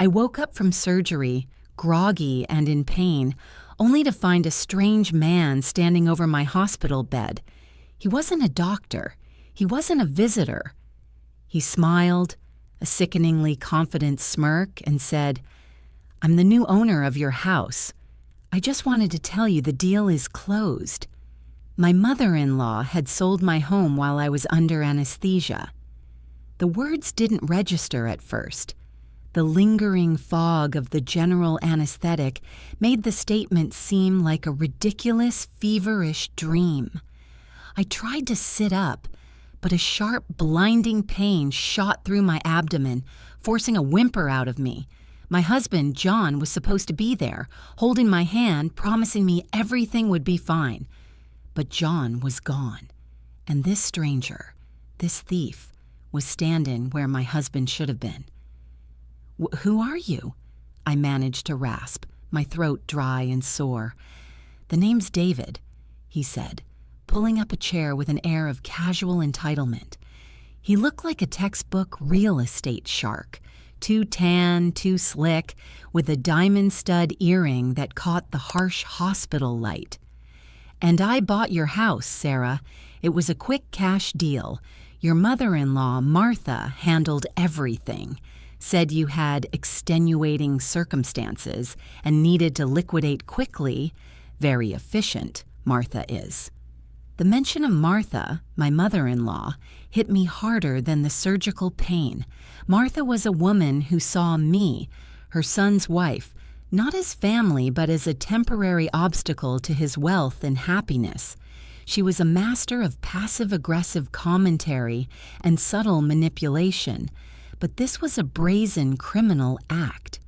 I woke up from surgery, groggy and in pain, only to find a strange man standing over my hospital bed. He wasn't a doctor. He wasn't a visitor. He smiled, a sickeningly confident smirk, and said, "I'm the new owner of your house. I just wanted to tell you the deal is closed. My mother-in-law had sold my home while I was under anesthesia." The words didn't register at first. The lingering fog of the general anesthetic made the statement seem like a ridiculous, feverish dream. I tried to sit up, but a sharp, blinding pain shot through my abdomen, forcing a whimper out of me. My husband, John, was supposed to be there, holding my hand, promising me everything would be fine. But John was gone, and this stranger, this thief, was standing where my husband should have been. "Who are you?" I managed to rasp, my throat dry and sore. "The name's David," he said, pulling up a chair with an air of casual entitlement. He looked like a textbook real estate shark, too tan, too slick, with a diamond stud earring that caught the harsh hospital light. "And I bought your house, Sarah. It was a quick cash deal. Your mother-in-law, Martha, handled everything. Said you had extenuating circumstances and needed to liquidate quickly. Very efficient, Martha is." The mention of Martha, my mother-in-law, hit me harder than the surgical pain. Martha was a woman who saw me, her son's wife, not as family but as a temporary obstacle to his wealth and happiness. She was a master of passive-aggressive commentary and subtle manipulation, but this was a brazen criminal act.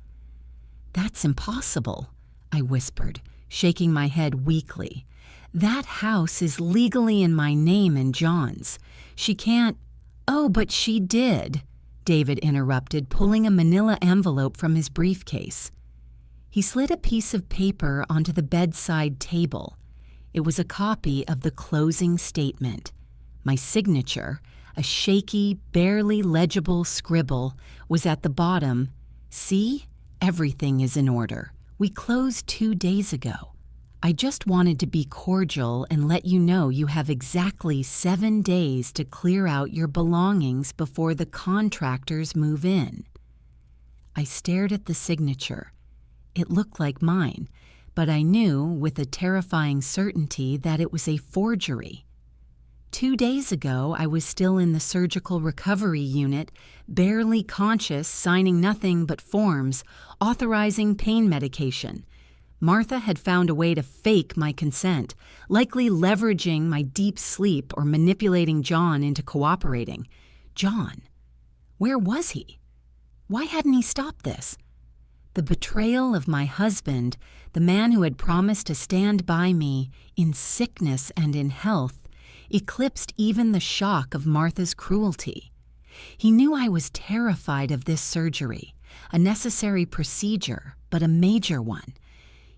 "That's impossible," I whispered, shaking my head weakly. "That house is legally in my name and John's. She can't—" "Oh, but she did," David interrupted, pulling a manila envelope from his briefcase. He slid a piece of paper onto the bedside table. It was a copy of the closing statement. My signature, a shaky, barely legible scribble, was at the bottom. "See? Everything is in order. We closed 2 days ago. I just wanted to be cordial and let you know you have exactly 7 days to clear out your belongings before the contractors move in." I stared at the signature. It looked like mine, but I knew with a terrifying certainty that it was a forgery. 2 days ago, I was still in the surgical recovery unit, barely conscious, signing nothing but forms, authorizing pain medication. Martha had found a way to fake my consent, likely leveraging my deep sleep or manipulating John into cooperating. John? Where was he? Why hadn't he stopped this? The betrayal of my husband, the man who had promised to stand by me in sickness and in health, eclipsed even the shock of Martha's cruelty. He knew I was terrified of this surgery, a necessary procedure, but a major one.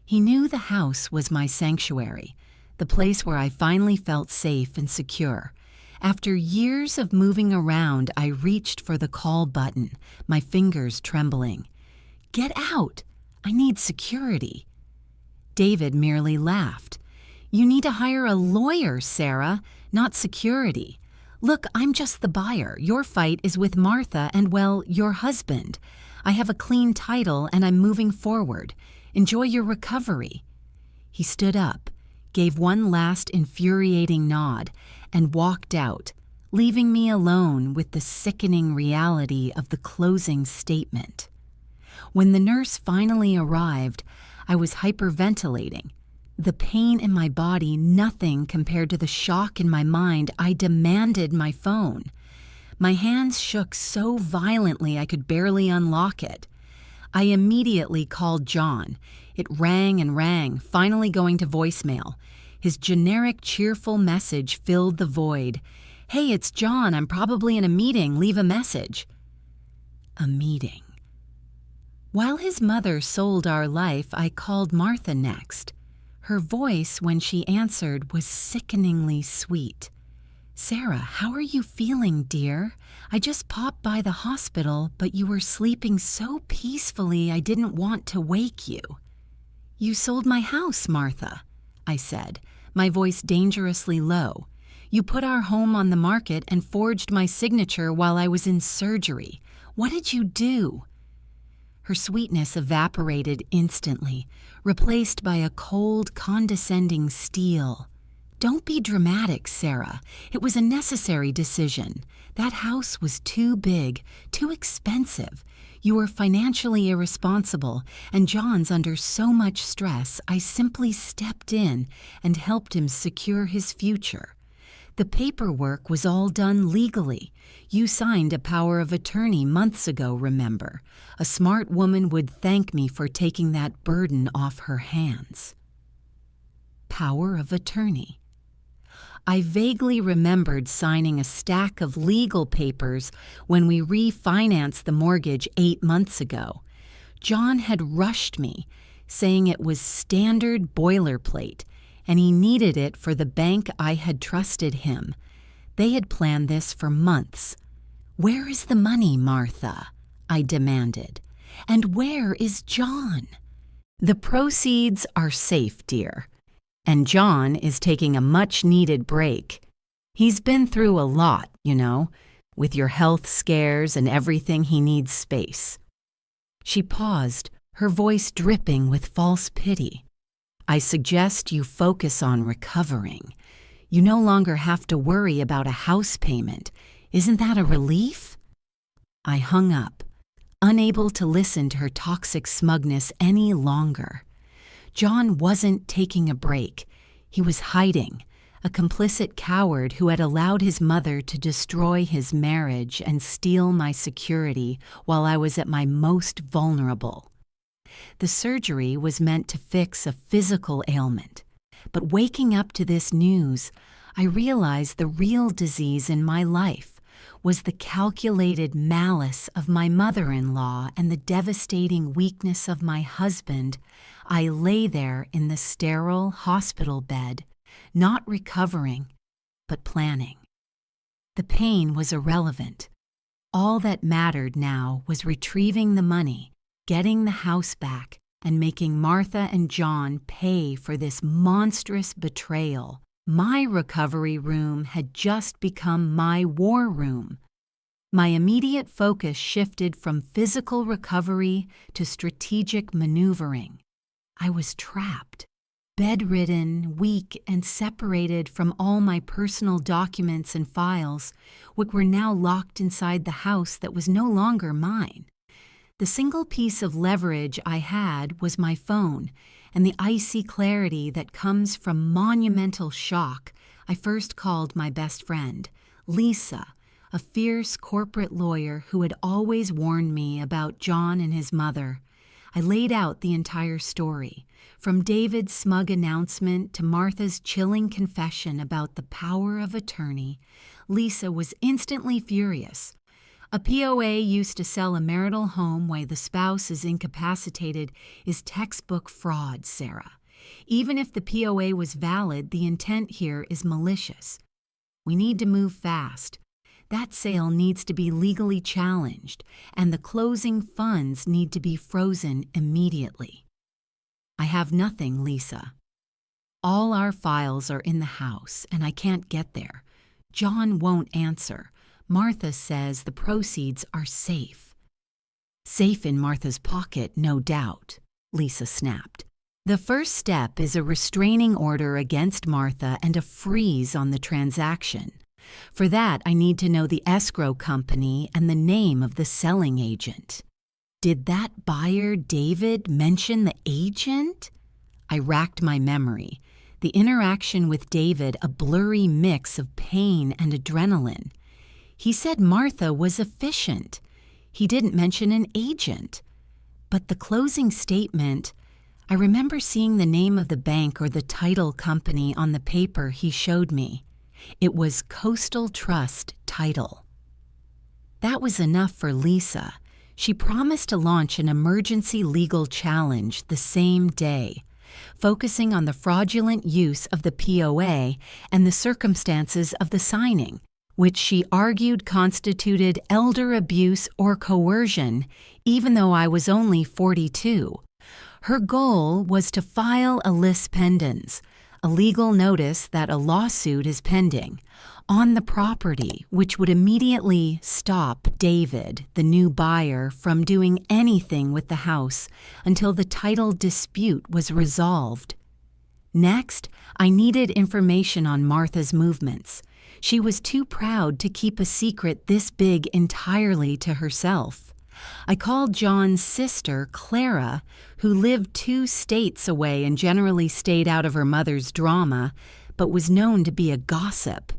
He knew the house was my sanctuary, the place where I finally felt safe and secure. After years of moving around, I reached for the call button, my fingers trembling. "Get out! I need security." David merely laughed. "You need to hire a lawyer, Sarah, not security. Look, I'm just the buyer. Your fight is with Martha and, well, your husband. I have a clean title and I'm moving forward. Enjoy your recovery." He stood up, gave one last infuriating nod, and walked out, leaving me alone with the sickening reality of the closing statement. When the nurse finally arrived, I was hyperventilating. The pain in my body, nothing compared to the shock in my mind. I demanded my phone. My hands shook so violently I could barely unlock it. I immediately called John. It rang and rang, finally going to voicemail. His generic, cheerful message filled the void. "Hey, it's John. I'm probably in a meeting. Leave a message." A meeting. While his mother sold our life, I called Martha next. Her voice, when she answered, was sickeningly sweet. Sarah, how are you feeling, dear? I just popped by the hospital, but you were sleeping so peacefully I didn't want to wake you. You sold my house, Martha, I said, my voice dangerously low. You put our home on the market and forged my signature while I was in surgery. What did you do? Her sweetness evaporated instantly, replaced by a cold, condescending steel. Don't be dramatic, Sarah. It was a necessary decision. That house was too big, too expensive. You were financially irresponsible, and John's under so much stress, I simply stepped in and helped him secure his future. The paperwork was all done legally. You signed a power of attorney months ago, remember? A smart woman would thank me for taking that burden off her hands. Power of attorney. I vaguely remembered signing a stack of legal papers when we refinanced the mortgage 8 months ago. John had rushed me, saying it was standard boilerplate, and he needed it for the bank I had trusted him. They had planned this for months. Where is the money, Martha? I demanded. And where is John? The proceeds are safe, dear. And John is taking a much-needed break. He's been through a lot, you know, with your health scares and everything. He needs space. She paused, her voice dripping with false pity. I suggest you focus on recovering. You no longer have to worry about a house payment. Isn't that a relief? I hung up, unable to listen to her toxic smugness any longer. John wasn't taking a break. He was hiding, a complicit coward who had allowed his mother to destroy his marriage and steal my security while I was at my most vulnerable. The surgery was meant to fix a physical ailment, but waking up to this news, I realized the real disease in my life was the calculated malice of my mother-in-law and the devastating weakness of my husband. I lay there in the sterile hospital bed, not recovering, but planning. The pain was irrelevant. All that mattered now was retrieving the money, getting the house back, and making Martha and John pay for this monstrous betrayal. My recovery room had just become my war room. My immediate focus shifted from physical recovery to strategic maneuvering. I was trapped, bedridden, weak, and separated from all my personal documents and files, which were now locked inside the house that was no longer mine. The single piece of leverage I had was my phone, and the icy clarity that comes from monumental shock. I first called my best friend, Lisa, a fierce corporate lawyer who had always warned me about John and his mother. I laid out the entire story, from David's smug announcement to Martha's chilling confession about the power of attorney. Lisa was instantly furious. A POA used to sell a marital home while the spouse is incapacitated is textbook fraud, Sarah. Even if the POA was valid, the intent here is malicious. We need to move fast. That sale needs to be legally challenged, and the closing funds need to be frozen immediately. I have nothing, Lisa. All our files are in the house, and I can't get there. John won't answer. Martha says the proceeds are safe. Safe in Martha's pocket, no doubt, Lisa snapped. The first step is a restraining order against Martha and a freeze on the transaction. For that, I need to know the escrow company and the name of the selling agent. Did that buyer, David, mention the agent? I racked my memory. The interaction with David, a blurry mix of pain and adrenaline. He said Martha was efficient. He didn't mention an agent. But the closing statement, I remember seeing the name of the bank or the title company on the paper he showed me. It was Coastal Trust Title. That was enough for Lisa. She promised to launch an emergency legal challenge the same day. focusing on the fraudulent use of the POA and the circumstances of the signing, which she argued constituted elder abuse or coercion, even though I was only 42. Her goal was to file a lis pendens, a legal notice that a lawsuit is pending, on the property, which would immediately stop David, the new buyer, from doing anything with the house until the title dispute was resolved. Next, I needed information on Martha's movements. She was too proud to keep a secret this big entirely to herself. I called John's sister, Clara, who lived 2 states away and generally stayed out of her mother's drama, but was known to be a gossip.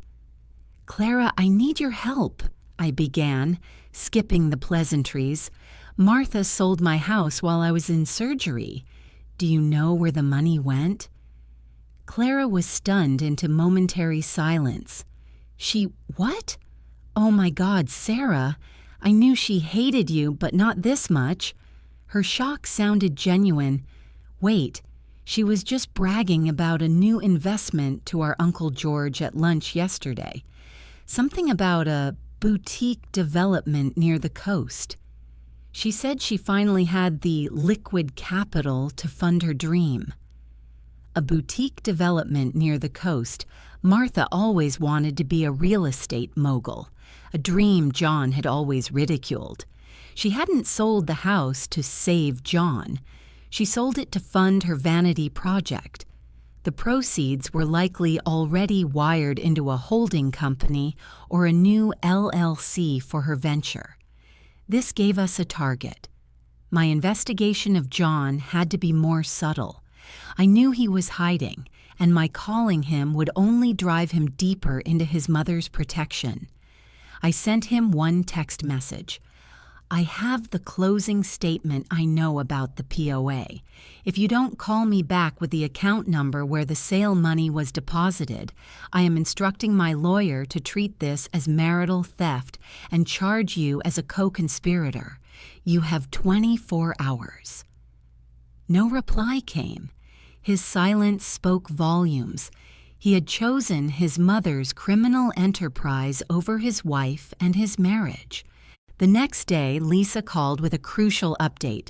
"Clara, I need your help," I began, skipping the pleasantries. "Martha sold my house while I was in surgery. Do you know where the money went?" Clara was stunned into momentary silence. What? Oh my God, Sarah. I knew she hated you, but not this much." Her shock sounded genuine. "Wait, she was just bragging about a new investment to our Uncle George at lunch yesterday. Something about a boutique development near the coast. She said she finally had the liquid capital to fund her dream." A boutique development near the coast. Martha always wanted to be a real estate mogul, a dream John had always ridiculed. She hadn't sold the house to save John. She sold it to fund her vanity project. The proceeds were likely already wired into a holding company or a new LLC for her venture. This gave us a target. My investigation of John had to be more subtle. I knew he was hiding, and my calling him would only drive him deeper into his mother's protection. I sent him one text message. "I have the closing statement I know about the POA. If you don't call me back with the account number where the sale money was deposited, I am instructing my lawyer to treat this as marital theft and charge you as a co-conspirator. You have 24 hours." No reply came. His silence spoke volumes. He had chosen his mother's criminal enterprise over his wife and his marriage. The next day, Lisa called with a crucial update.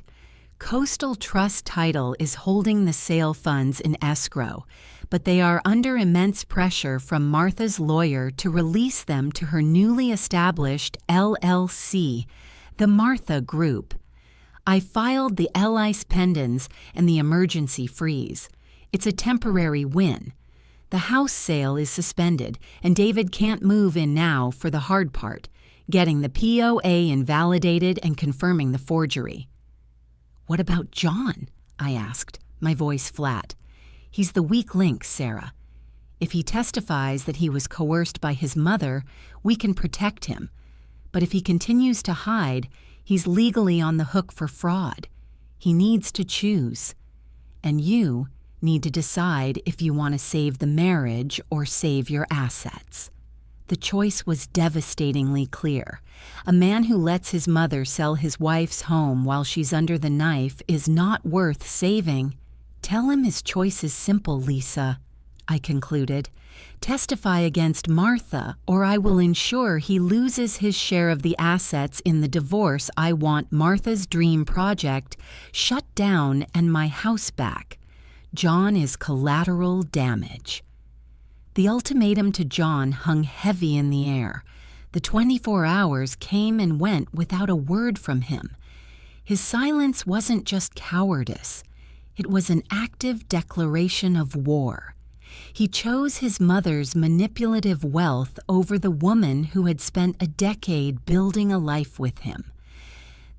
Coastal Trust Title is holding the sale funds in escrow, but they are under immense pressure from Martha's lawyer to release them to her newly established LLC, the Martha Group. I filed the lis pendens and the emergency freeze. It's a temporary win. The house sale is suspended, and David can't move in now for the hard part, getting the POA invalidated and confirming the forgery. "What about John?" I asked, my voice flat. "He's the weak link, Sarah. If he testifies that he was coerced by his mother, we can protect him. But if he continues to hide, he's legally on the hook for fraud. He needs to choose. And you need to decide if you want to save the marriage or save your assets." The choice was devastatingly clear. A man who lets his mother sell his wife's home while she's under the knife is not worth saving. "Tell him his choice is simple, Lisa," I concluded. "Testify against Martha, or I will ensure he loses his share of the assets in the divorce I want Martha's dream project shut down and my house back. John is collateral damage." The ultimatum to John hung heavy in the air. The 24 hours came and went without a word from him. His silence wasn't just cowardice. It was an active declaration of war. He chose his mother's manipulative wealth over the woman who had spent a decade building a life with him.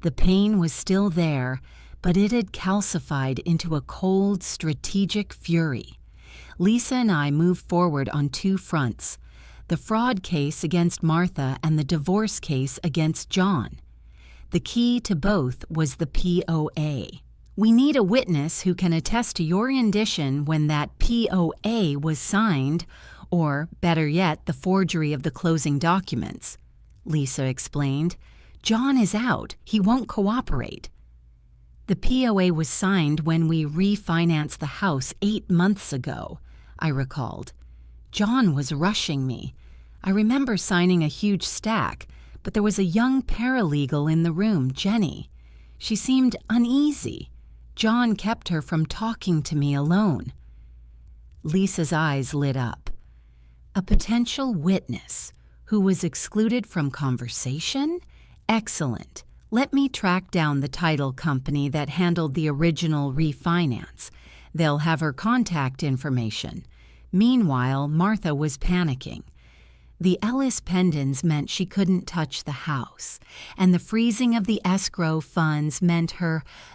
The pain was still there, but it had calcified into a cold, strategic fury. Lisa and I moved forward on 2 fronts: the fraud case against Martha and the divorce case against John. The key to both was the POA. We need a witness who can attest to your rendition when that POA was signed, or, better yet, the forgery of the closing documents. Lisa explained. "John is out. He won't cooperate." The POA was signed when we refinanced the house 8 months ago, I recalled. John was rushing me. I remember signing a huge stack, but there was a young paralegal in the room, Jenny. She seemed uneasy. John kept her from talking to me alone. Lisa's eyes lit up. A potential witness who was excluded from conversation? Excellent. Let me track down the title company that handled the original refinance. They'll have her contact information. Meanwhile, Martha was panicking. The Ellis pendants meant she couldn't touch the house, and the freezing of the escrow funds meant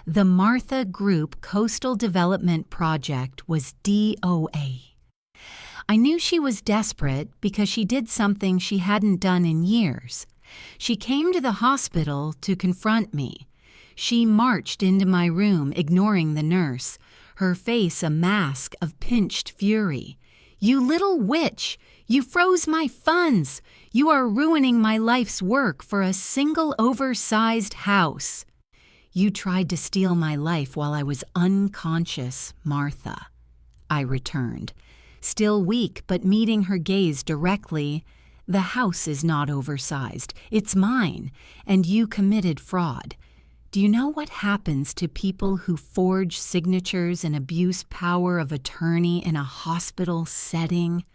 the Martha Group Coastal Development Project was DOA. I knew she was desperate because she did something she hadn't done in years. She came to the hospital to confront me. She marched into my room, ignoring the nurse, her face a mask of pinched fury. "You little witch! You froze my funds! You are ruining my life's work for a single oversized house! You tried to steal my life while I was unconscious, Martha," I returned, still weak but meeting her gaze directly. "The house is not oversized. It's mine, and you committed fraud. Do you know what happens to people who forge signatures and abuse power of attorney in a hospital setting?"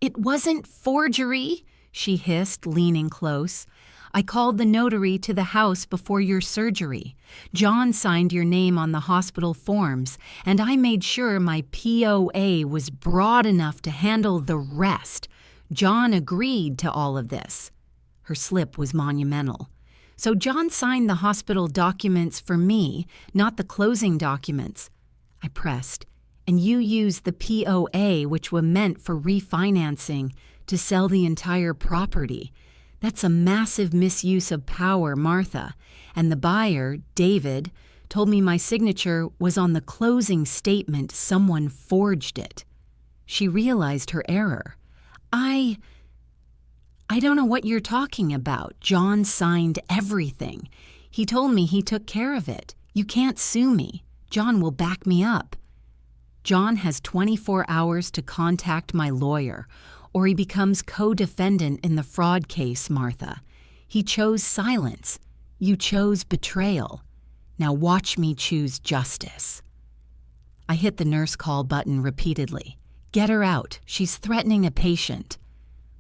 "It wasn't forgery," she hissed, leaning close. "I called the notary to the house before your surgery. John signed your name on the hospital forms, and I made sure my POA was broad enough to handle the rest. John agreed to all of this." Her slip was monumental. "So John signed the hospital documents for me, not the closing documents." I pressed. "And you used the POA, which were meant for refinancing, to sell the entire property. That's a massive misuse of power, Martha. And the buyer, David, told me my signature was on the closing statement. Someone forged it." She realized her error. I don't know what you're talking about. John signed everything. He told me he took care of it. You can't sue me. John will back me up." "John has 24 hours to contact my lawyer, or he becomes co-defendant in the fraud case, Martha. He chose silence. You chose betrayal. Now watch me choose justice." I hit the nurse call button repeatedly. "Get her out. She's threatening a patient."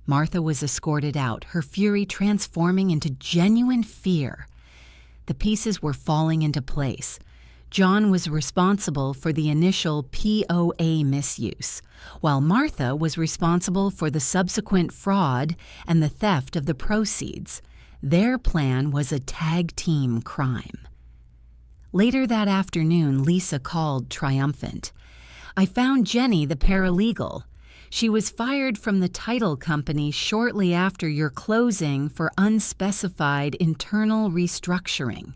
Martha was escorted out, her fury transforming into genuine fear. The pieces were falling into place. John was responsible for the initial POA misuse, while Martha was responsible for the subsequent fraud and the theft of the proceeds. Their plan was a tag-team crime. Later that afternoon, Lisa called triumphant. "I found Jenny, the paralegal. She was fired from the title company shortly after your closing for unspecified internal restructuring.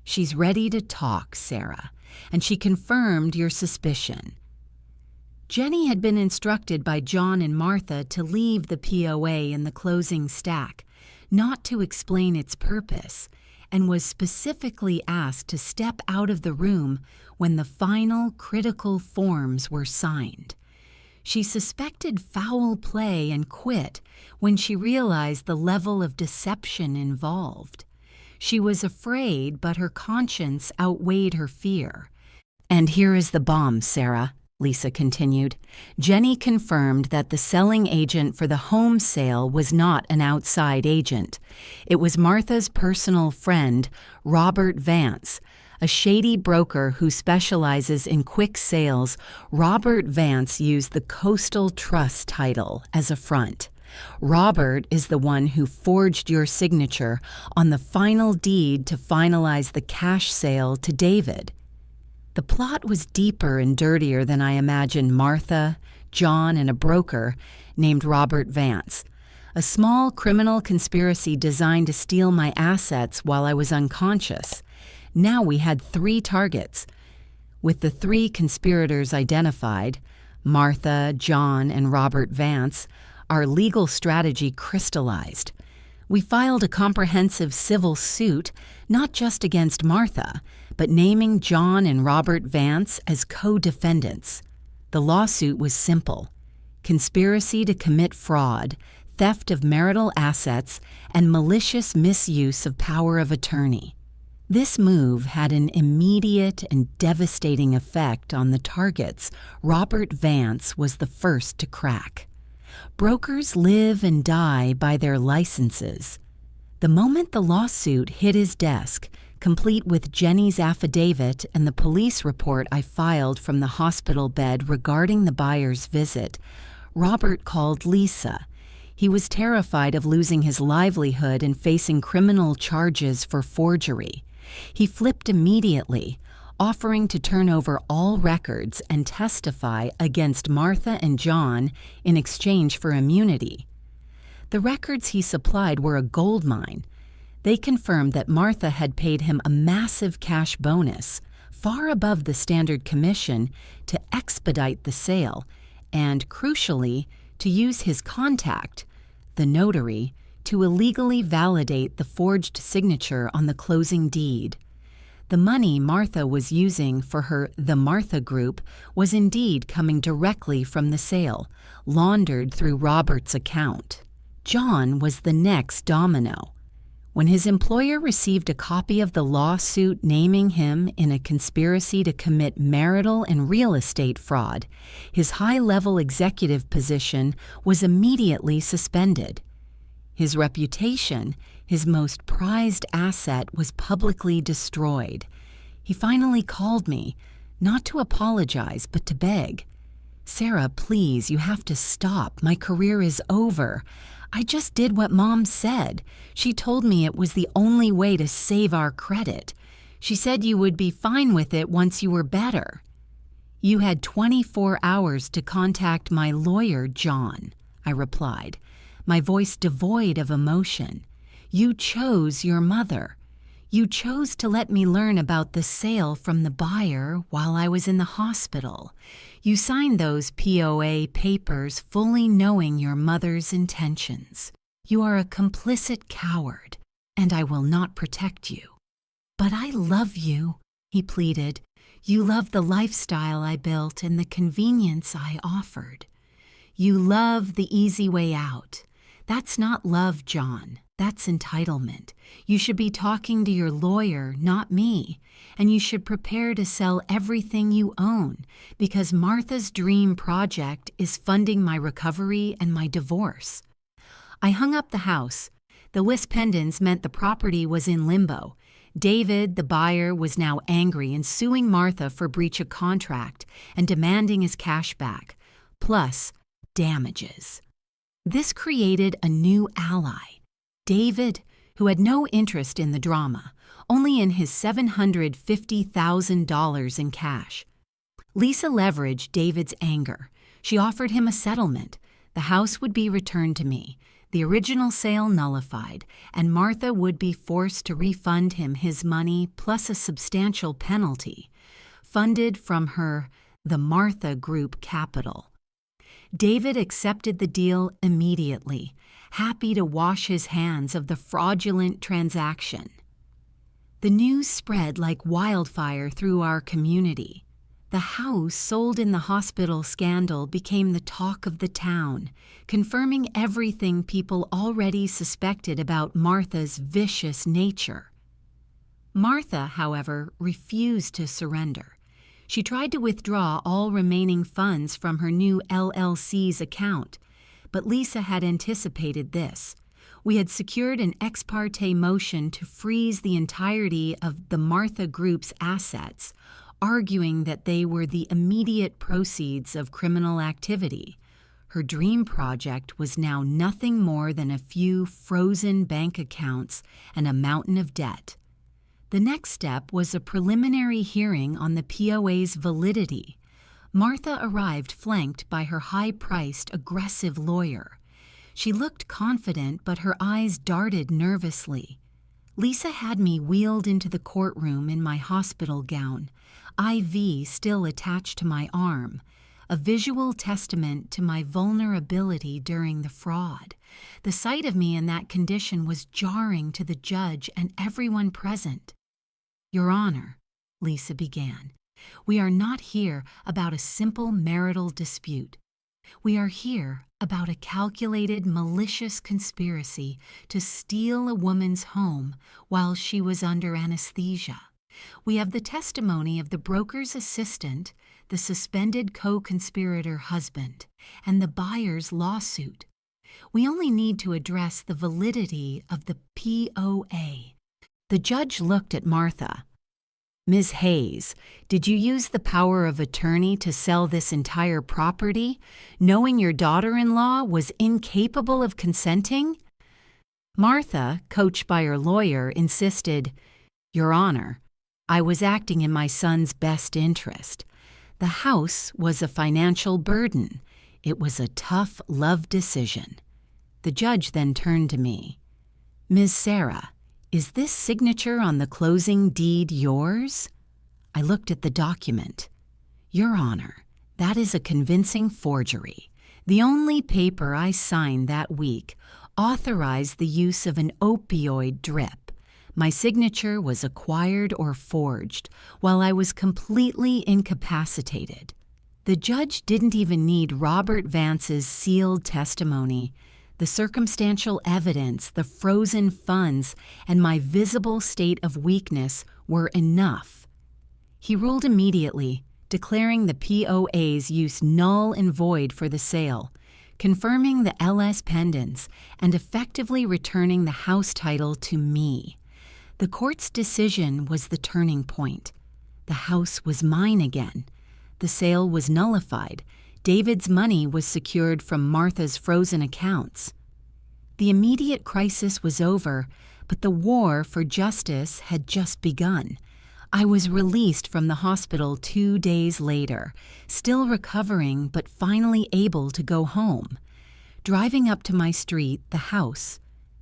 She's ready to talk, Sarah, and she confirmed your suspicion." Jenny had been instructed by John and Martha to leave the POA in the closing stack, not to explain its purpose, and was specifically asked to step out of the room when the final critical forms were signed. She suspected foul play and quit when she realized the level of deception involved. She was afraid, but her conscience outweighed her fear. "And here is the bomb, Sarah," Lisa continued. "Jenny confirmed that the selling agent for the home sale was not an outside agent. It was Martha's personal friend, Robert Vance, a shady broker who specializes in quick sales. Robert Vance used the Coastal Trust title as a front. Robert is the one who forged your signature on the final deed to finalize the cash sale to David." The plot was deeper and dirtier than I imagined. Martha, John, and a broker named Robert Vance. A small criminal conspiracy designed to steal my assets while I was unconscious. Now we had 3 targets. With the 3 conspirators identified, Martha, John, and Robert Vance, our legal strategy crystallized. We filed a comprehensive civil suit, not just against Martha, but naming John and Robert Vance as co-defendants. The lawsuit was simple: conspiracy to commit fraud, theft of marital assets, and malicious misuse of power of attorney. This move had an immediate and devastating effect on the targets Robert Vance was the first to crack. Brokers live and die by their licenses. The moment the lawsuit hit his desk, complete with Jenny's affidavit and the police report I filed from the hospital bed regarding the buyer's visit, Robert called Lisa. He was terrified of losing his livelihood and facing criminal charges for forgery. He flipped immediately, offering to turn over all records and testify against Martha and John in exchange for immunity. The records he supplied were a goldmine. They confirmed that Martha had paid him a massive cash bonus, far above the standard commission, to expedite the sale and, crucially, to use his contact, the notary, to illegally validate the forged signature on the closing deed. The money Martha was using for her The Martha Group was indeed coming directly from the sale, laundered through Robert's account. John was the next domino. When his employer received a copy of the lawsuit naming him in a conspiracy to commit marital and real estate fraud, his high-level executive position was immediately suspended. His reputation, his most prized asset, was publicly destroyed. He finally called me, not to apologize, but to beg. "Sarah, please, you have to stop. My career is over. I just did what Mom said. She told me it was the only way to save our credit. She said you would be fine with it once you were better." "You had 24 hours to contact my lawyer, John," I replied, my voice devoid of emotion. "You chose your mother. You chose to let me learn about the sale from the buyer while I was in the hospital. You signed those POA papers fully knowing your mother's intentions. You are a complicit coward, and I will not protect you." "But I love you," he pleaded. "You love the lifestyle I built and the convenience I offered. You love the easy way out. That's not love, John. That's entitlement. You should be talking to your lawyer, not me. And you should prepare to sell everything you own, because Martha's dream project is funding my recovery and my divorce." I hung up the house. The lis pendens meant the property was in limbo. David, the buyer, was now angry and suing Martha for breach of contract and demanding his cash back, plus damages. This created a new ally, David, who had no interest in the drama, only in his $750,000 in cash. Lisa leveraged David's anger. She offered him a settlement. The house would be returned to me, the original sale nullified, and Martha would be forced to refund him his money plus a substantial penalty, funded from her The Martha Group capital. David accepted the deal immediately, happy to wash his hands of the fraudulent transaction. The news spread like wildfire through our community. The house sold in the hospital scandal became the talk of the town, confirming everything people already suspected about Martha's vicious nature. Martha, however, refused to surrender. She tried to withdraw all remaining funds from her new LLC's account, but Lisa had anticipated this. We had secured an ex parte motion to freeze the entirety of the Martha Group's assets, arguing that they were the immediate proceeds of criminal activity. Her dream project was now nothing more than a few frozen bank accounts and a mountain of debt. The next step was a preliminary hearing on the POA's validity. Martha arrived flanked by her high-priced, aggressive lawyer. She looked confident, but her eyes darted nervously. Lisa had me wheeled into the courtroom in my hospital gown, IV still attached to my arm, a visual testament to my vulnerability during the fraud. The sight of me in that condition was jarring to the judge and everyone present. "Your Honor," Lisa began. "We are not here about a simple marital dispute. We are here about a calculated, malicious conspiracy to steal a woman's home while she was under anesthesia. We have the testimony of the broker's assistant, the suspended co-conspirator husband, and the buyer's lawsuit. We only need to address the validity of the POA." The judge looked at Martha. "Ms. Hayes, did you use the power of attorney to sell this entire property, knowing your daughter-in-law was incapable of consenting?" Martha, coached by her lawyer, insisted, "Your Honor, I was acting in my son's best interest. The house was a financial burden. It was a tough love decision." The judge then turned to me. "Ms. Sarah, is this signature on the closing deed yours?" I looked at the document. "Your Honor, that is a convincing forgery. The only paper I signed that week authorized the use of an opioid drip. My signature was acquired or forged while I was completely incapacitated." The judge didn't even need Robert Vance's sealed testimony. The circumstantial evidence, the frozen funds, and my visible state of weakness were enough. He ruled immediately, declaring the POA's use null and void for the sale, confirming the LS pendants, and effectively returning the house title to me. The court's decision was the turning point. The house was mine again. The sale was nullified. David's money was secured from Martha's frozen accounts. The immediate crisis was over, but the war for justice had just begun. I was released from the hospital 2 days later, still recovering but finally able to go home. Driving up to my street, the house,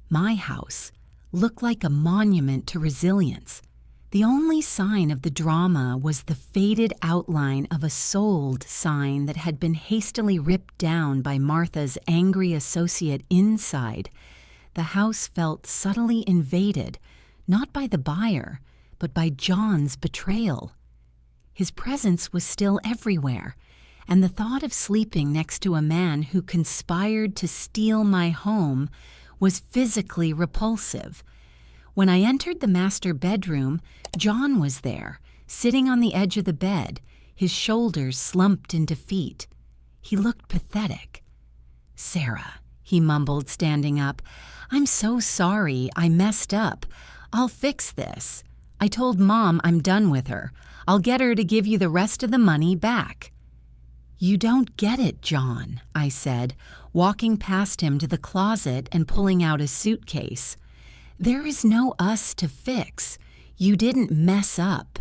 my house, looked like a monument to resilience. The only sign of the drama was the faded outline of a sold sign that had been hastily ripped down by Martha's angry associate inside. The house felt subtly invaded, not by the buyer, but by John's betrayal. His presence was still everywhere, and the thought of sleeping next to a man who conspired to steal my home was physically repulsive. When I entered the master bedroom, John was there, sitting on the edge of the bed, his shoulders slumped in defeat. He looked pathetic. "Sarah," he mumbled, standing up, "I'm so sorry. I messed up. I'll fix this. I told Mom I'm done with her. I'll get her to give you the rest of the money back." "You don't get it, John," I said, walking past him to the closet and pulling out a suitcase. "There is no us to fix. You didn't mess up.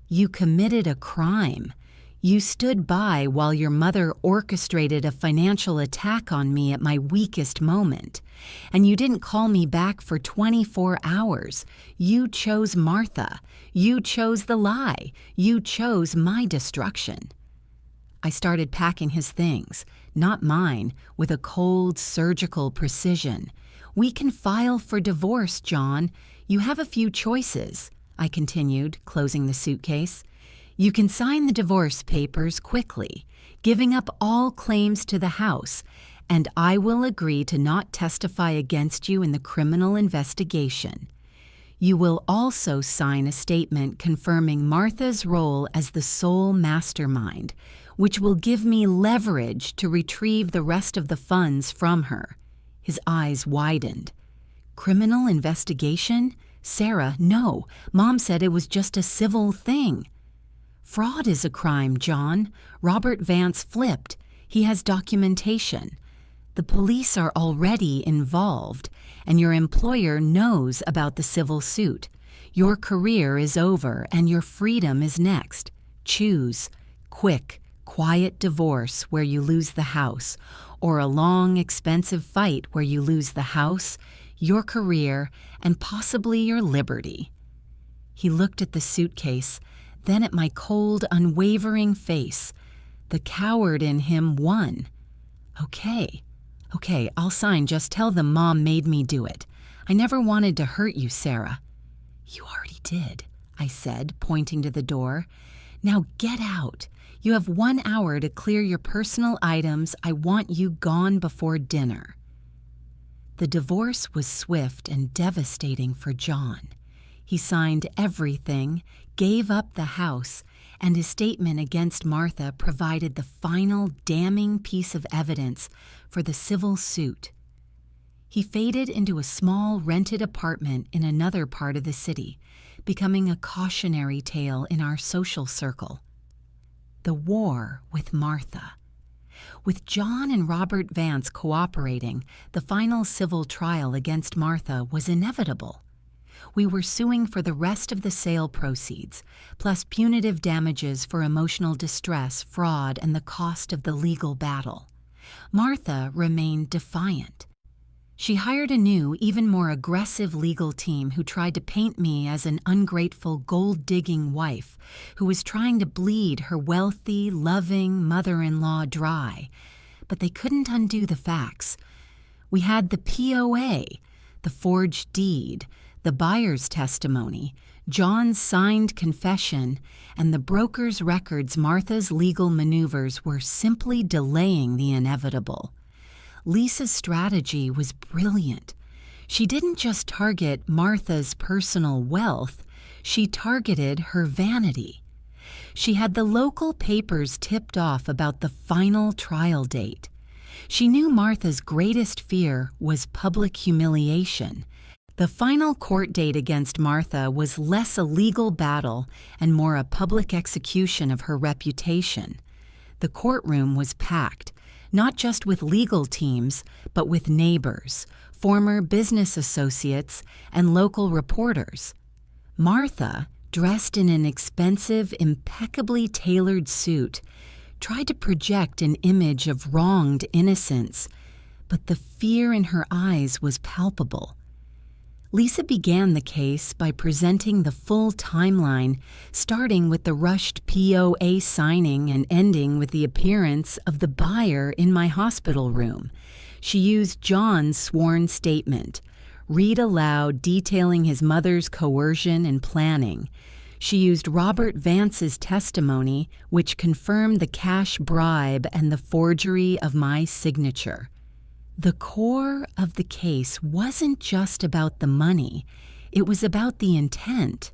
You committed a crime. You stood by while your mother orchestrated a financial attack on me at my weakest moment. And you didn't call me back for 24 hours. You chose Martha. You chose the lie. You chose my destruction." I started packing his things, not mine, with a cold, surgical precision. "We can file for divorce, John. You have a few choices," I continued, closing the suitcase. "You can sign the divorce papers quickly, giving up all claims to the house, and I will agree to not testify against you in the criminal investigation. You will also sign a statement confirming Martha's role as the sole mastermind, which will give me leverage to retrieve the rest of the funds from her." His eyes widened. "Criminal investigation? Sarah, no. Mom said it was just a civil thing." "Fraud is a crime, John. Robert Vance flipped. He has documentation. The police are already involved, and your employer knows about the civil suit. Your career is over, and your freedom is next. Choose. Quick, quiet divorce where you lose the house, or a long, expensive fight where you lose the house, your career, and possibly your liberty." He looked at the suitcase, then at my cold, unwavering face. The coward in him won. Okay, I'll sign. Just tell them Mom made me do it. I never wanted to hurt you, Sarah." "You already did," I said, pointing to the door. "Now get out. You have 1 hour to clear your personal items. I want you gone before dinner." The divorce was swift and devastating for John. He signed everything, gave up the house, and his statement against Martha provided the final damning piece of evidence for the civil suit. He faded into a small rented apartment in another part of the city, becoming a cautionary tale in our social circle. The war with Martha. With John and Robert Vance cooperating, the final civil trial against Martha was inevitable. We were suing for the rest of the sale proceeds, plus punitive damages for emotional distress, fraud, and the cost of the legal battle. Martha remained defiant. She hired a new, even more aggressive legal team who tried to paint me as an ungrateful, gold-digging wife who was trying to bleed her wealthy, loving mother-in-law dry. But they couldn't undo the facts. We had the POA, the forged deed, the buyer's testimony, John's signed confession, and the broker's records. Martha's legal maneuvers were simply delaying the inevitable. Lisa's strategy was brilliant. She didn't just target Martha's personal wealth, she targeted her vanity. She had the local papers tipped off about the final trial date. She knew Martha's greatest fear was public humiliation. The final court date against Martha was less a legal battle and more a public execution of her reputation. The courtroom was packed, not just with legal teams, but with neighbors, former business associates, and local reporters. Martha, dressed in an expensive, impeccably tailored suit, tried to project an image of wronged innocence, but the fear in her eyes was palpable. Lisa began the case by presenting the full timeline, starting with the rushed POA signing and ending with the appearance of the buyer in my hospital room. She used John's sworn statement, read aloud detailing his mother's coercion and planning. She used Robert Vance's testimony, which confirmed the cash bribe and the forgery of my signature. The core of the case wasn't just about the money, it was about the intent.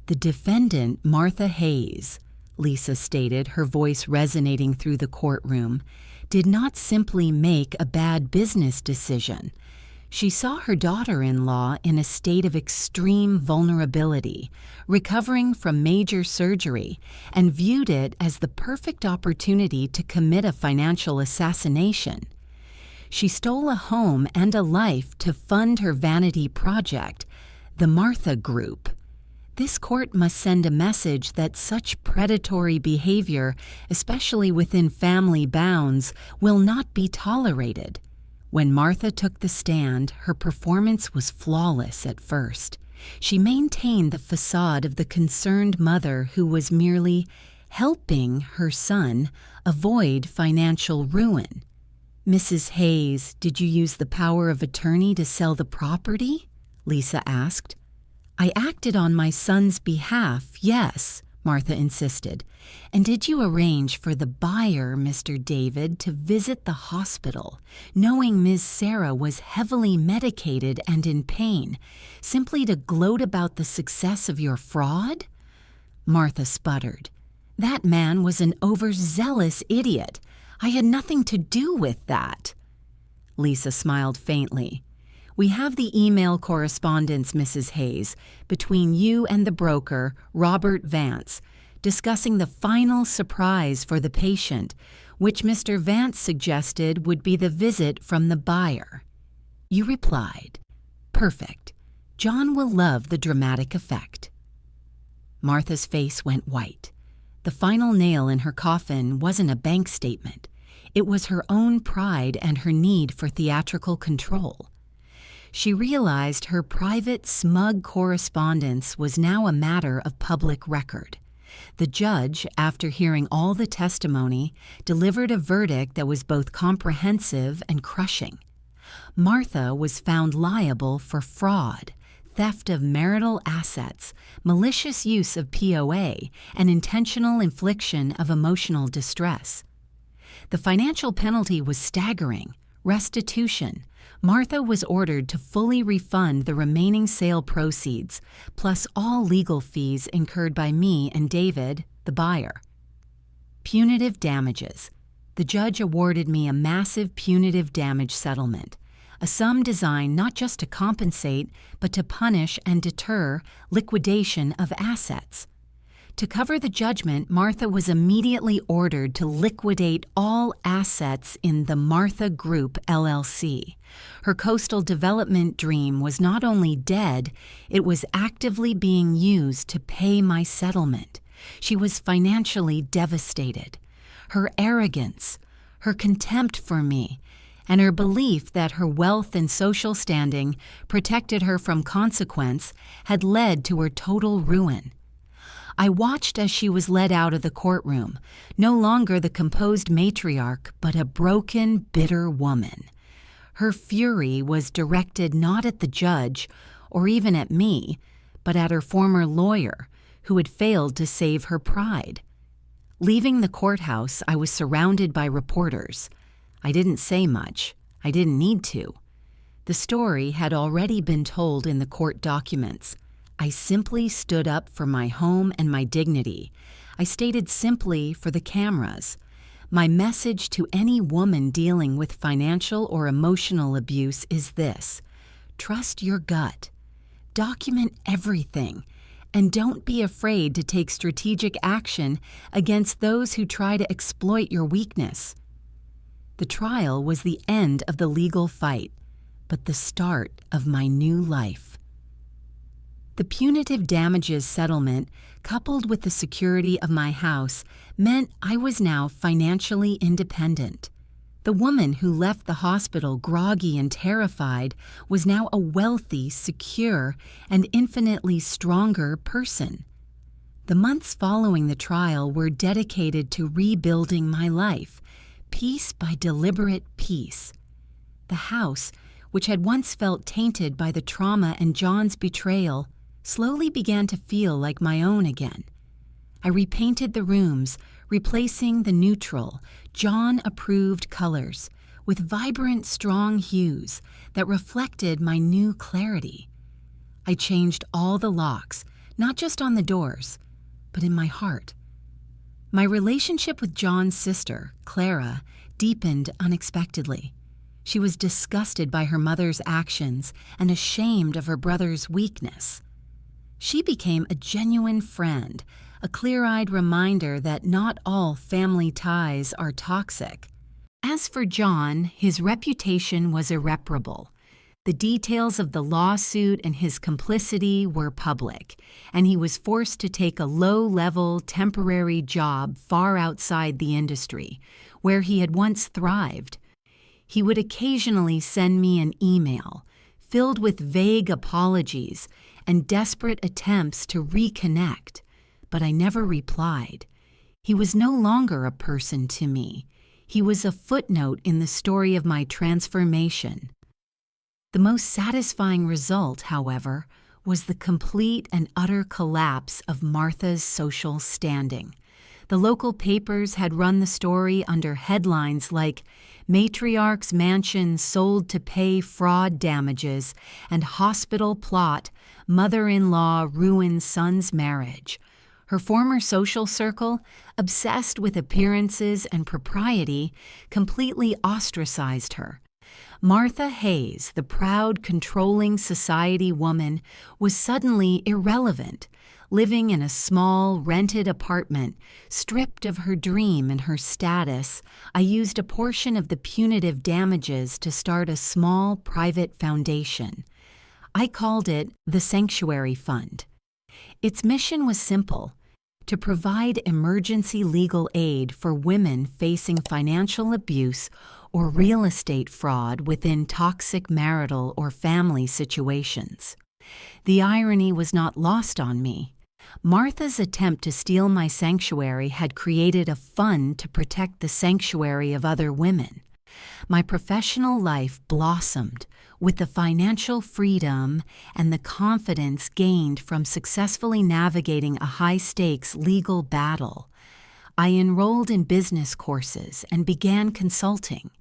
The defendant, Martha Hayes, Lisa stated, her voice resonating through the courtroom, did not simply make a bad business decision. She saw her daughter-in-law in a state of extreme vulnerability, recovering from major surgery, and viewed it as the perfect opportunity to commit a financial assassination. She stole a home and a life to fund her vanity project, the Martha Group. This court must send a message that such predatory behavior, especially within family bounds, will not be tolerated. When Martha took the stand, her performance was flawless at first. She maintained the facade of the concerned mother who was merely helping her son avoid financial ruin. "Mrs. Hayes, did you use the power of attorney to sell the property?" Lisa asked. "I acted on my son's behalf, yes," Martha insisted. "And did you arrange for the buyer, Mr. David, to visit the hospital, knowing Ms. Sarah was heavily medicated and in pain, simply to gloat about the success of your fraud?" Martha sputtered. "That man was an overzealous idiot. I had nothing to do with that." Lisa smiled faintly. "We have the email correspondence, Mrs. Hayes, between you and the broker, Robert Vance, discussing the final surprise for the patient, which Mr. Vance suggested would be the visit from the buyer." You replied, "Perfect. John will love the dramatic effect." Martha's face went white. The final nail in her coffin wasn't a bank statement. It was her own pride and her need for theatrical control. She realized her private, smug correspondence was now a matter of public record. The judge, after hearing all the testimony, delivered a verdict that was both comprehensive and crushing. Martha was found liable for fraud, theft of marital assets, malicious use of POA, and intentional infliction of emotional distress. The financial penalty was staggering: restitution. Martha was ordered to fully refund the remaining sale proceeds, plus all legal fees incurred by me and David, the buyer. Punitive damages. The judge awarded me a massive punitive damage settlement, a sum designed not just to compensate, but to punish and deter liquidation of assets. To cover the judgment, Martha was immediately ordered to liquidate all assets in the Martha Group, LLC. Her coastal development dream was not only dead, it was actively being used to pay my settlement. She was financially devastated. Her arrogance, her contempt for me, and her belief that her wealth and social standing protected her from consequence had led to her total ruin. I watched as she was led out of the courtroom, no longer the composed matriarch, but a broken, bitter woman. Her fury was directed not at the judge, or even at me, but at her former lawyer, who had failed to save her pride. Leaving the courthouse, I was surrounded by reporters. I didn't say much. I didn't need to. The story had already been told in the court documents. I simply stood up for my home and my dignity. I stated simply for the cameras. My message to any woman dealing with financial or emotional abuse is this: trust your gut. Document everything. And don't be afraid to take strategic action against those who try to exploit your weakness. The trial was the end of the legal fight, but the start of my new life. The punitive damages settlement, coupled with the security of my house, meant I was now financially independent. The woman who left the hospital groggy and terrified was now a wealthy, secure, and infinitely stronger person. The months following the trial were dedicated to rebuilding my life, piece by deliberate piece. The house, which had once felt tainted by the trauma and John's betrayal, slowly began to feel like my own again. I repainted the rooms, replacing the neutral, John-approved colors with vibrant, strong hues that reflected my new clarity. I changed all the locks, not just on the doors, but in my heart. My relationship with John's sister, Clara, deepened unexpectedly. She was disgusted by her mother's actions and ashamed of her brother's weakness. She became a genuine friend, a clear-eyed reminder that not all family ties are toxic. As for John, his reputation was irreparable. The details of the lawsuit and his complicity were public, and he was forced to take a low-level, temporary job far outside the industry, where he had once thrived. He would occasionally send me an email, filled with vague apologies and desperate attempts to reconnect, but I never replied. He was no longer a person to me. He was a footnote in the story of my transformation. The most satisfying result, however, was the complete and utter collapse of Martha's social standing. The local papers had run the story under headlines like "Matriarch's Mansion Sold to Pay Fraud Damages" and "Hospital Plot, Mother-in-Law Ruins Son's Marriage." Her former social circle, obsessed with appearances and propriety, completely ostracized her. Martha Hayes, the proud, controlling society woman, was suddenly irrelevant, living in a small, rented apartment. Stripped of her dream and her status, I used a portion of the punitive damages to start a small, private foundation. I called it the Sanctuary Fund. Its mission was simple: to provide emergency legal aid for women facing financial abuse or real estate fraud within toxic marital or family situations. The irony was not lost on me. Martha's attempt to steal my sanctuary had created a fund to protect the sanctuary of other women. My professional life blossomed with the financial freedom and the confidence gained from successfully navigating a high-stakes legal battle. I enrolled in business courses and began consulting.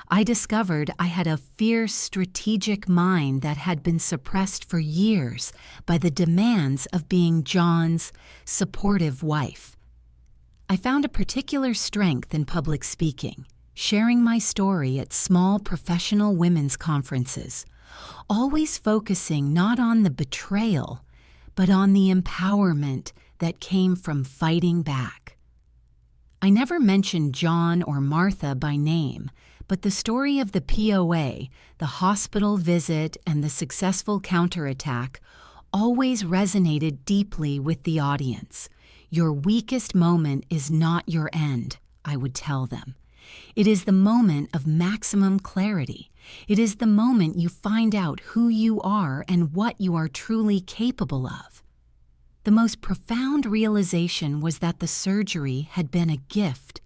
I discovered I had a fierce strategic mind that had been suppressed for years by the demands of being John's supportive wife. I found a particular strength in public speaking, sharing my story at small professional women's conferences, always focusing not on the betrayal, but on the empowerment that came from fighting back. I never mentioned John or Martha by name, but the story of the POA, the hospital visit, and the successful counterattack always resonated deeply with the audience. Your weakest moment is not your end, I would tell them. It is the moment of maximum clarity. It is the moment you find out who you are and what you are truly capable of. The most profound realization was that the surgery had been a gift.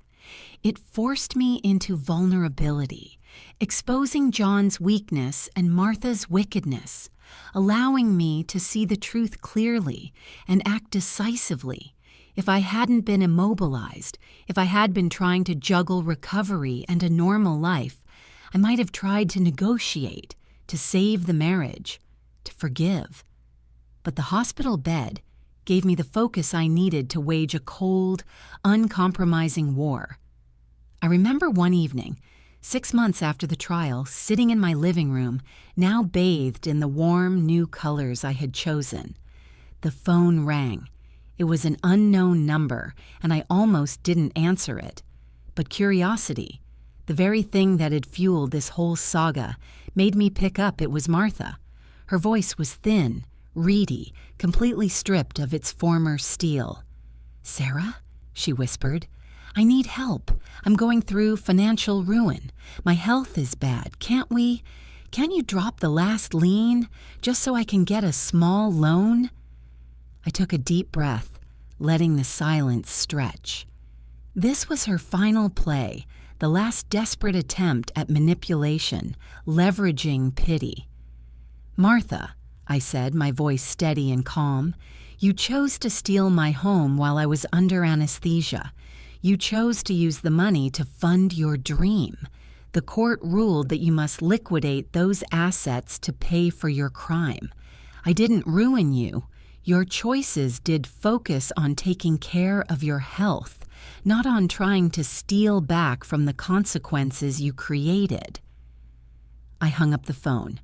It forced me into vulnerability, exposing John's weakness and Martha's wickedness, allowing me to see the truth clearly and act decisively. If I hadn't been immobilized, if I had been trying to juggle recovery and a normal life, I might have tried to negotiate, to save the marriage, to forgive. But the hospital bed gave me the focus I needed to wage a cold, uncompromising war. I remember one evening, 6 months after the trial, sitting in my living room, now bathed in the warm, new colors I had chosen. The phone rang. It was an unknown number, and I almost didn't answer it. But curiosity, the very thing that had fueled this whole saga, made me pick up it was Martha. Her voice was thin, reedy, completely stripped of its former steel. "Sarah?" she whispered. "I need help. I'm going through financial ruin. My health is bad. Can't you drop the last lien just so I can get a small loan?" I took a deep breath, letting the silence stretch. This was her final play, the last desperate attempt at manipulation, leveraging pity. "Martha," I said, my voice steady and calm, "you chose to steal my home while I was under anesthesia. You chose to use the money to fund your dream. The court ruled that you must liquidate those assets to pay for your crime. I didn't ruin you. Your choices did focus on taking care of your health, not on trying to steal back from the consequences you created." I hung up the phone.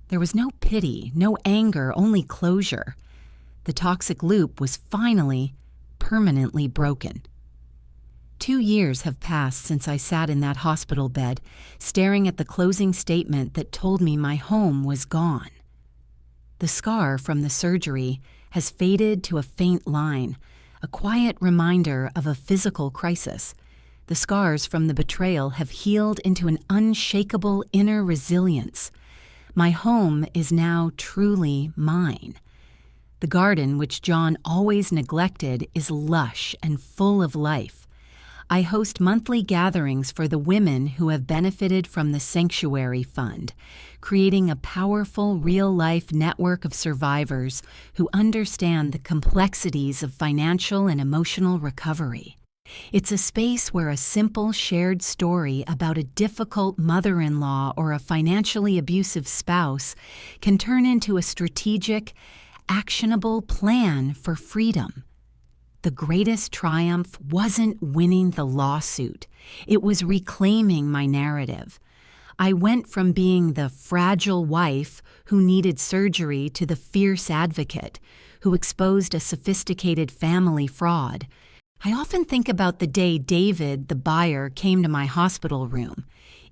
There was no pity, no anger, only closure. The toxic loop was finally, permanently broken. 2 years have passed since I sat in that hospital bed, staring at the closing statement that told me my home was gone. The scar from the surgery has faded to a faint line, a quiet reminder of a physical crisis. The scars from the betrayal have healed into an unshakable inner resilience. My home is now truly mine. The garden, which John always neglected, is lush and full of life. I host monthly gatherings for the women who have benefited from the Sanctuary Fund, creating a powerful real-life network of survivors who understand the complexities of financial and emotional recovery. It's a space where a simple shared story about a difficult mother-in-law or a financially abusive spouse can turn into a strategic, actionable plan for freedom. The greatest triumph wasn't winning the lawsuit. It was reclaiming my narrative. I went from being the fragile wife who needed surgery to the fierce advocate who exposed a sophisticated family fraud. I often think about the day David, the buyer, came to my hospital room.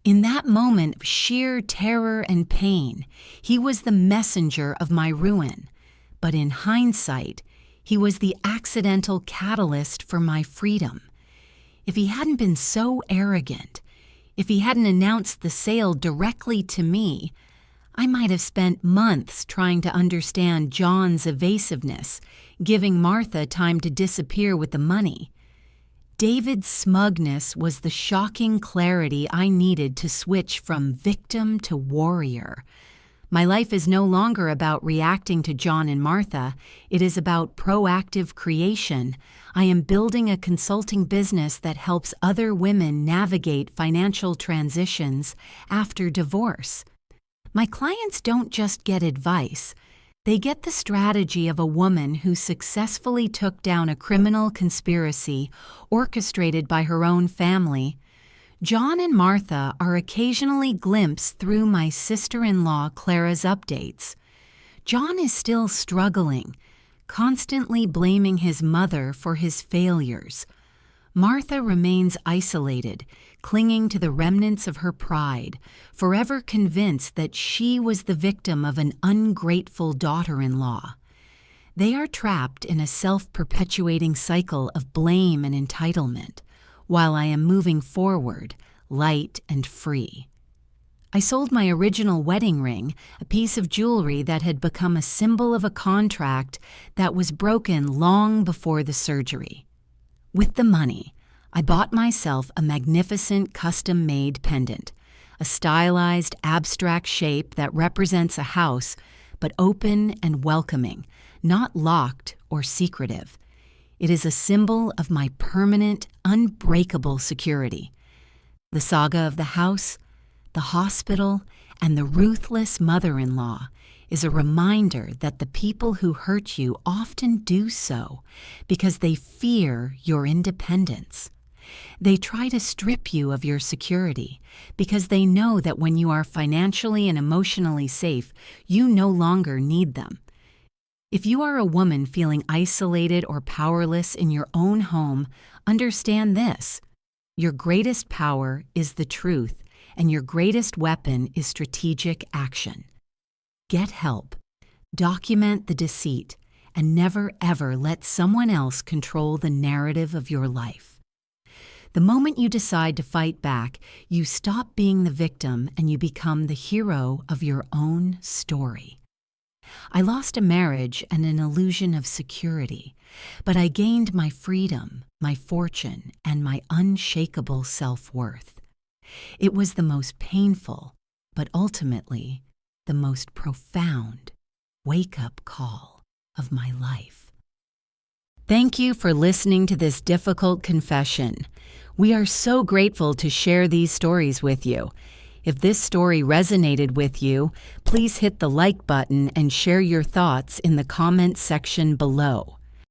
In that moment of sheer terror and pain, he was the messenger of my ruin. But in hindsight, he was the accidental catalyst for my freedom. If he hadn't been so arrogant, if he hadn't announced the sale directly to me, I might have spent months trying to understand John's evasiveness, giving Martha time to disappear with the money. David's smugness was the shocking clarity I needed to switch from victim to warrior. My life is no longer about reacting to John and Martha. It is about proactive creation. I am building a consulting business that helps other women navigate financial transitions after divorce. My clients don't just get advice. They get the strategy of a woman who successfully took down a criminal conspiracy orchestrated by her own family. John and Martha are occasionally glimpsed through my sister-in-law Clara's updates. John is still struggling, constantly blaming his mother for his failures. Martha remains isolated, clinging to the remnants of her pride, forever convinced that she was the victim of an ungrateful daughter-in-law. They are trapped in a self-perpetuating cycle of blame and entitlement, while I am moving forward, light and free. I sold my original wedding ring, a piece of jewelry that had become a symbol of a contract that was broken long before the surgery. With the money, I bought myself a magnificent custom-made pendant, a stylized, abstract shape that represents a house, but open and welcoming, not locked or secretive. It is a symbol of my permanent, unbreakable security. The saga of the house, the hospital, and the ruthless mother-in-law is a reminder that the people who hurt you often do so because they fear your independence. They try to strip you of your security because they know that when you are financially and emotionally safe, you no longer need them. If you are a woman feeling isolated or powerless in your own home, understand this. Your greatest power is the truth, and your greatest weapon is strategic action. Get help, document the deceit, and never ever let someone else control the narrative of your life. The moment you decide to fight back, you stop being the victim and you become the hero of your own story. I lost a marriage and an illusion of security, but I gained my freedom, my fortune, and my unshakable self-worth. It was the most painful, but ultimately the most profound wake-up call of my life. Thank you for listening to this difficult confession. We are so grateful to share these stories with you. If this story resonated with you, please hit the like button and share your thoughts in the comments section below.